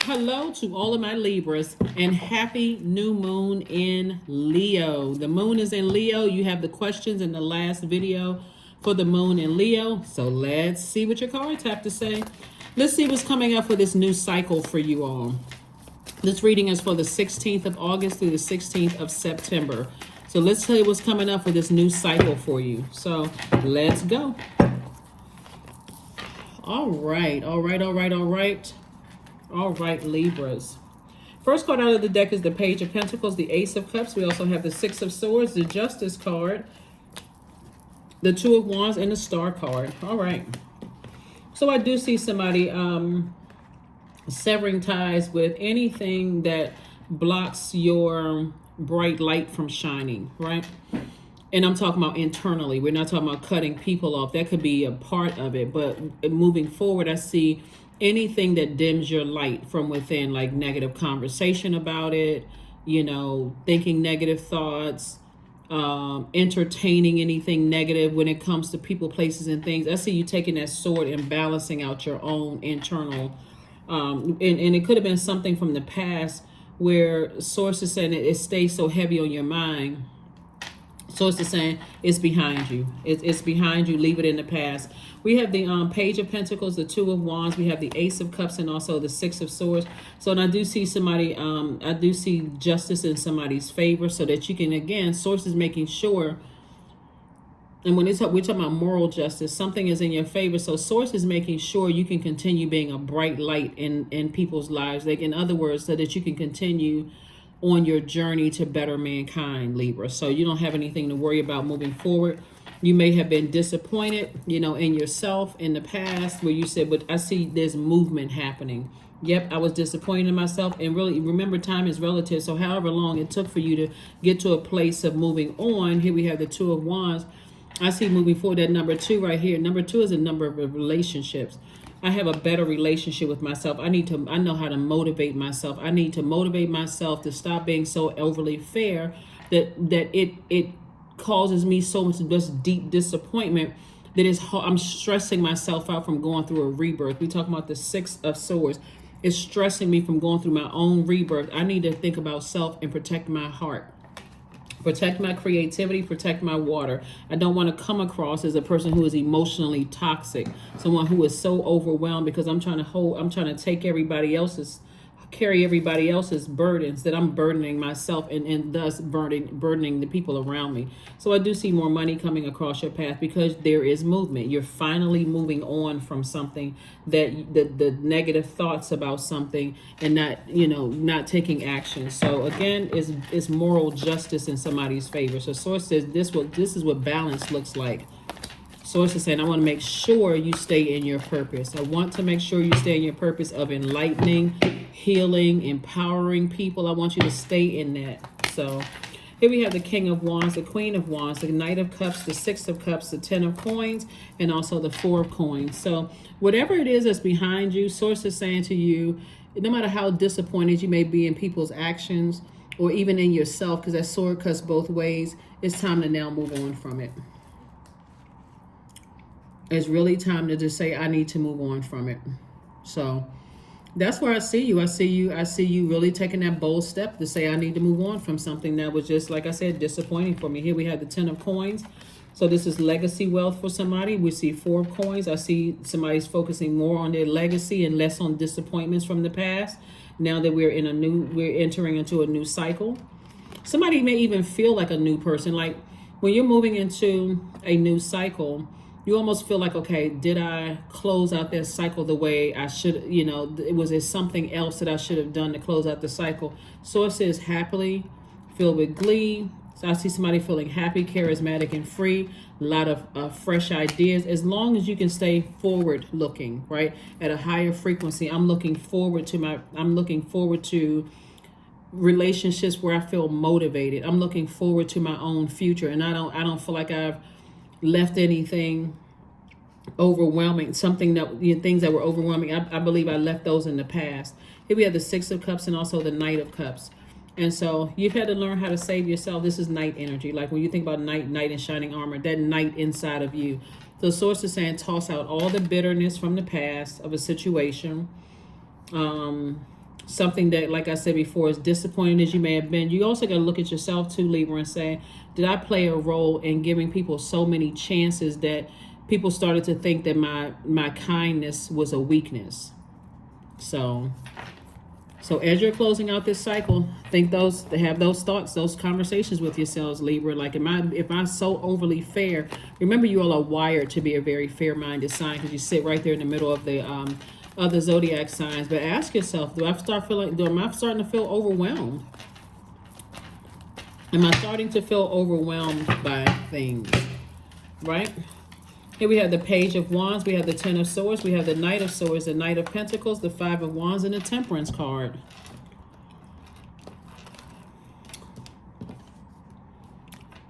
Hello to all of my Libras and happy new moon in Leo. The moon is in Leo. You have the questions in the last video for the moon in Leo. So let's see what your cards have to say. Let's see what's coming up for this new cycle for you all. This reading is for the 16th of August through the 16th of September. So let's tell you what's coming up for this new cycle for you. So let's go. All right, Libras. First card out of the deck is the Page of Pentacles, the Ace of Cups. We also have the Six of Swords, the Justice card, the Two of Wands, and the Star card. All right. So I do see somebody severing ties with anything that blocks your bright light from shining, right? And I'm talking about internally. We're not talking about cutting people off. That could be a part of it. But moving forward, I see anything that dims your light from within, like negative conversation about it, you know, thinking negative thoughts, entertaining anything negative when it comes to people, places, and things. I see you taking that sword and balancing out your own internal. And it could have been something from the past where sources saying it stays so heavy on your mind. Source is saying it's behind you. It's behind you. Leave it in the past. We have the Page of Pentacles, the Two of Wands. We have the Ace of Cups and also the Six of Swords. So, and I do see somebody, I do see justice in somebody's favor so that you can, again, source is making sure. And when we're talking about moral justice, something is in your favor. So source is making sure you can continue being a bright light in people's lives. Like, in other words, so that you can continue on your journey to better mankind, Libra. So you don't have anything to worry about moving forward. You may have been disappointed, you know, in yourself in the past where you said, but I see there's movement happening. Yep, I was disappointed in myself. And really, remember, time is relative. So however long it took for you to get to a place of moving on, here we have the Two of Wands. I see moving forward that number 2 right here. Number 2 is a number of relationships. I have a better relationship with myself. I know how to motivate myself. I need to motivate myself to stop being so overly fair that it causes me so much deep disappointment that I'm stressing myself out from going through a rebirth. We talk about the Six of Swords. It's stressing me from going through my own rebirth. I need to think about self and protect my heart. Protect my creativity, protect my water. I don't want to come across as a person who is emotionally toxic, someone who is so overwhelmed because I'm trying to take carry everybody else's burdens that I'm burdening myself and thus burdening the people around me. So I do see more money coming across your path because there is movement. You're finally moving on from something that the negative thoughts about something and not taking action. So again, it's moral justice in somebody's favor. So source says this is what balance looks like. Source is saying, I want to make sure you stay in your purpose. I want to make sure you stay in your purpose of enlightening, healing, empowering people. I want you to stay in that. So here we have the King of Wands, the Queen of Wands, the Knight of Cups, the Six of Cups, the Ten of Coins, and also the Four of Coins. So whatever it is that's behind you, source is saying to you, no matter how disappointed you may be in people's actions or even in yourself, because that sword cuts both ways, it's time to now move on from it. It's really time to just say, I need to move on from it. So that's where I see you. I see you really taking that bold step to say, I need to move on from something that was just, like I said, disappointing for me. Here we have the Ten of Coins. So this is legacy wealth for somebody. We see Four of Coins. I see somebody's focusing more on their legacy and less on disappointments from the past. Now that we're entering into a new cycle. Somebody may even feel like a new person. Like when you're moving into a new cycle, you almost feel like, okay, did I close out that cycle the way I should? Was there something else that I should have done to close out the cycle? Source says happily, filled with glee. So I see somebody feeling happy, charismatic, and free. A lot of fresh ideas. As long as you can stay forward looking, right? At a higher frequency. I'm looking forward to relationships where I feel motivated. I'm looking forward to my own future. And I don't feel like I've left anything overwhelming, things that were overwhelming. I believe I left those in the past. Here we have the Six of Cups and also the Knight of Cups. And so you've had to learn how to save yourself. This is knight energy. Like when you think about knight in shining armor, that knight inside of you. The source is saying toss out all the bitterness from the past of a situation. something that, like I said before, as disappointing as you may have been, you also got to look at yourself too, Libra, and say, did I play a role in giving people so many chances that people started to think that my kindness was a weakness? So as you're closing out this cycle, have those thoughts, those conversations with yourselves, Libra. Like, if I'm so overly fair? Remember, you all are wired to be a very fair-minded sign because you sit right there in the middle of the other zodiac signs. But ask yourself, am I starting to feel overwhelmed? Am I starting to feel overwhelmed by things? Right? Here we have the Page of Wands, we have the Ten of Swords, we have the Knight of Swords, the Knight of Pentacles, the Five of Wands, and the Temperance card.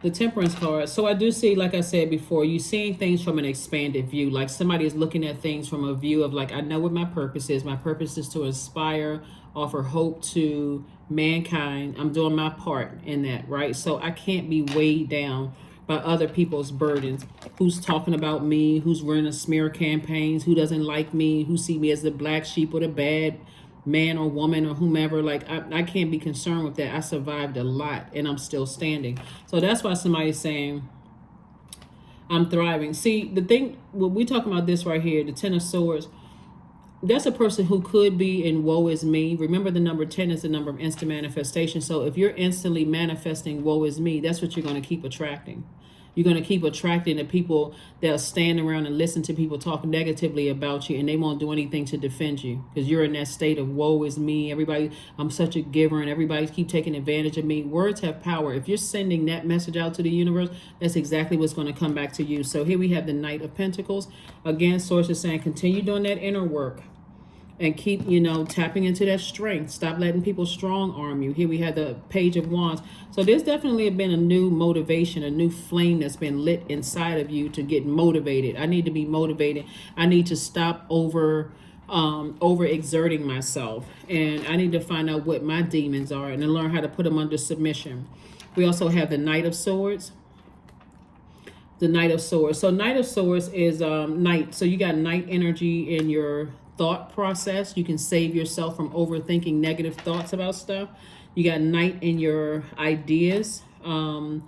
The Temperance card. So I do see, like I said before, you seeing things from an expanded view. Like somebody is looking at things from a view of like, I know what my purpose is. My purpose is to inspire, offer hope to mankind. I'm doing my part in that, right? So I can't be weighed down by other people's burdens. Who's talking about me, who's running smear campaigns, who doesn't like me, who see me as the black sheep or the bad man or woman or whomever. Like, I can't be concerned with that. I survived a lot and I'm still standing. So that's why somebody's saying, I'm thriving. See, the thing, when we talking about this right here, the Ten of Swords, that's a person who could be in woe is me. Remember, the number 10 is the number of instant manifestation. So if you're instantly manifesting woe is me, that's what you're going to keep attracting. You're going to keep attracting the people that'll stand around and listen to people talk negatively about you, and they won't do anything to defend you because you're in that state of woe is me. Everybody, I'm such a giver and everybody keep taking advantage of me. Words have power. If you're sending that message out to the universe, that's exactly what's going to come back to you. So here we have the Knight of Pentacles. Again, Source is saying continue doing that inner work. And keep, tapping into that strength. Stop letting people strong arm you. Here we have the Page of Wands. So there's definitely been a new motivation, a new flame that's been lit inside of you to get motivated. I need to be motivated. I need to stop overexerting myself. And I need to find out what my demons are and then learn how to put them under submission. We also have the Knight of Swords. The Knight of Swords. So Knight of Swords is Knight. So you got Knight energy in your thought process. You can save yourself from overthinking negative thoughts about stuff. You got Knight in your ideas. You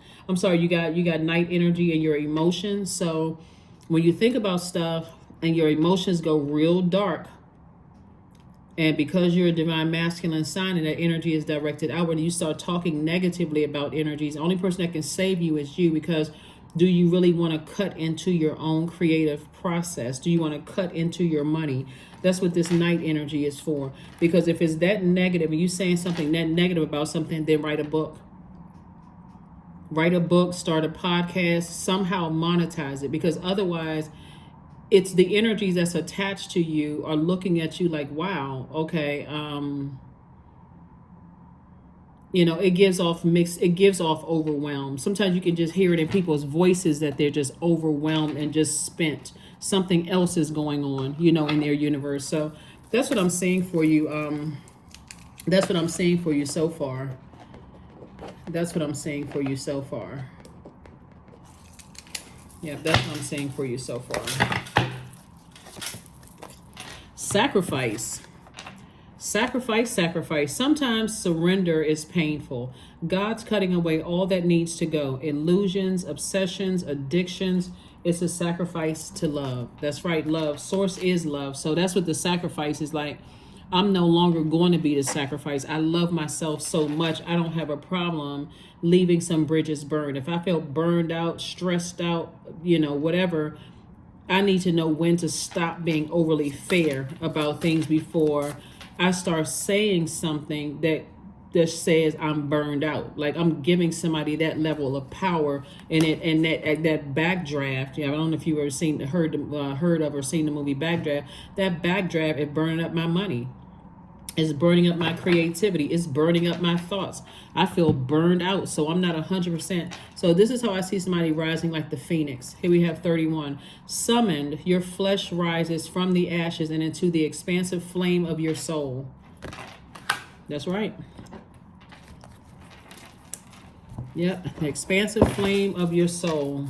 got Knight energy in your emotions. So when you think about stuff and your emotions go real dark, and because you're a divine masculine sign and that energy is directed outward, you start talking negatively about energies. The only person that can save you is you, because do you really want to cut into your own creative process? Do you want to cut into your money? That's what this Knight energy is for. Because if it's that negative and you saying something that negative about something, then write a book. Write a book, start a podcast, somehow monetize it. Because otherwise, it's the energies that's attached to you are looking at you like, wow, okay, it gives off overwhelm. Sometimes you can just hear it in people's voices that they're just overwhelmed and just spent. Something else is going on, in their universe. So that's what I'm saying for you. That's what I'm saying for you so far. That's what I'm saying for you so far. Yeah, that's what I'm saying for you so far. Sacrifice. Sacrifice. Sometimes surrender is painful. God's cutting away all that needs to go. Illusions, obsessions, addictions. It's a sacrifice to love. That's right, love. Source is love. So that's what the sacrifice is like. I'm no longer going to be the sacrifice. I love myself so much. I don't have a problem leaving some bridges burned. If I feel burned out, stressed out, whatever, I need to know when to stop being overly fair about things before I start saying something that says I'm burned out. Like I'm giving somebody that level of power and that backdraft. Yeah, I don't know if you ever heard of or seen the movie Backdraft. That backdraft is burning up my money. It's burning up my creativity. It's burning up my thoughts. I feel burned out, so I'm not 100%. So this is how I see somebody rising like the phoenix. Here we have 31. Summoned, your flesh rises from the ashes and into the expansive flame of your soul. That's right. Yep, the expansive flame of your soul.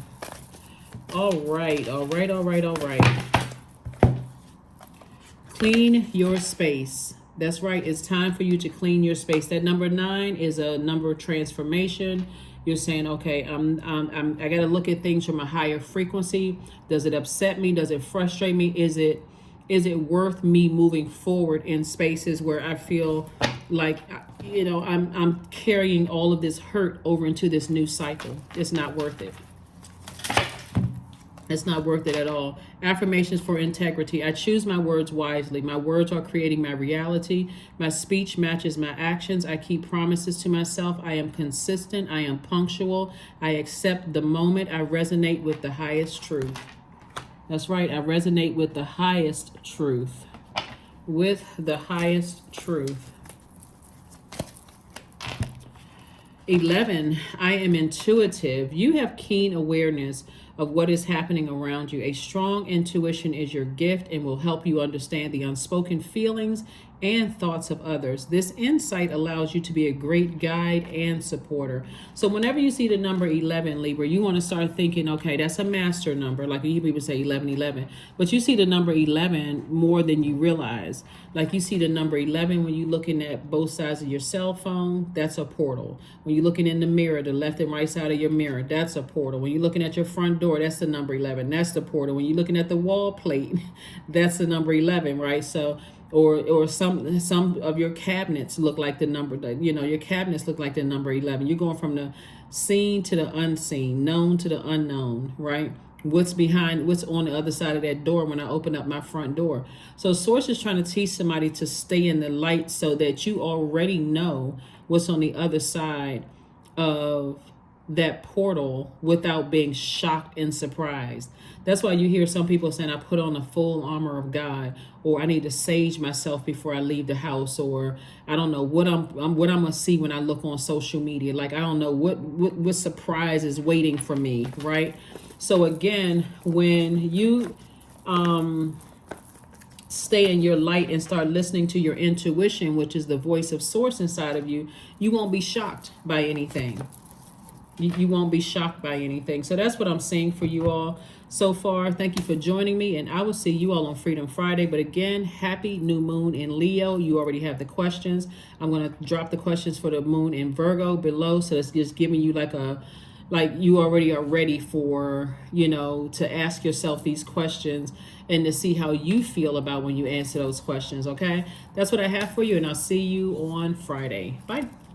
All right. Clean your space. That's right. It's time for you to clean your space. That number 9 is a number of transformation. You're saying, okay, I got to look at things from a higher frequency. Does it upset me? Does it frustrate me? Is it worth me moving forward in spaces where I feel like, I'm carrying all of this hurt over into this new cycle? It's not worth it. It's not worth it at all. Affirmations for integrity. I choose my words wisely. My words are creating my reality. My speech matches my actions. I keep promises to myself. I am consistent. I am punctual. I accept the moment. I resonate with the highest truth. That's right. I resonate with the highest truth. With the highest truth. 11, I am intuitive. You have keen awareness of what is happening around you. A strong intuition is your gift and will help you understand the unspoken feelings and thoughts of others. This insight allows you to be a great guide and supporter. So whenever you see the number 11, Libra, you want to start thinking, okay, that's a master number. Like people say 1111. But you see the number 11 more than you realize. Like you see the number 11 when you're looking at both sides of your cell phone, that's a portal. When you're looking in the mirror, the left and right side of your mirror, that's a portal. When you're looking at your front door, that's the number 11. That's the portal. When you're looking at the wall plate, that's the number 11, right? So or some of your cabinets look like the number, your cabinets look like the number 11. You're going from the seen to the unseen, known to the unknown, right? What's on the other side of that door when I open up my front door. So Source is trying to teach somebody to stay in the light so that you already know what's on the other side of that portal without being shocked and surprised. That's why you hear some people saying, I put on the full armor of God, or I need to sage myself before I leave the house, or I don't know what I'm gonna see when I look on social media. Like, I don't know what surprise is waiting for me, right? So again, when you stay in your light and start listening to your intuition, which is the voice of Source inside of you, you won't be shocked by anything. You won't be shocked by anything. So that's what I'm saying for you all so far. Thank you for joining me, and I will see you all on Freedom Friday. But again, happy new moon in Leo. You already have the questions. I'm going to drop the questions for the moon in Virgo below. So it's just giving you like you already are ready for, to ask yourself these questions and to see how you feel about when you answer those questions. Okay, that's what I have for you, and I'll see you on Friday. Bye.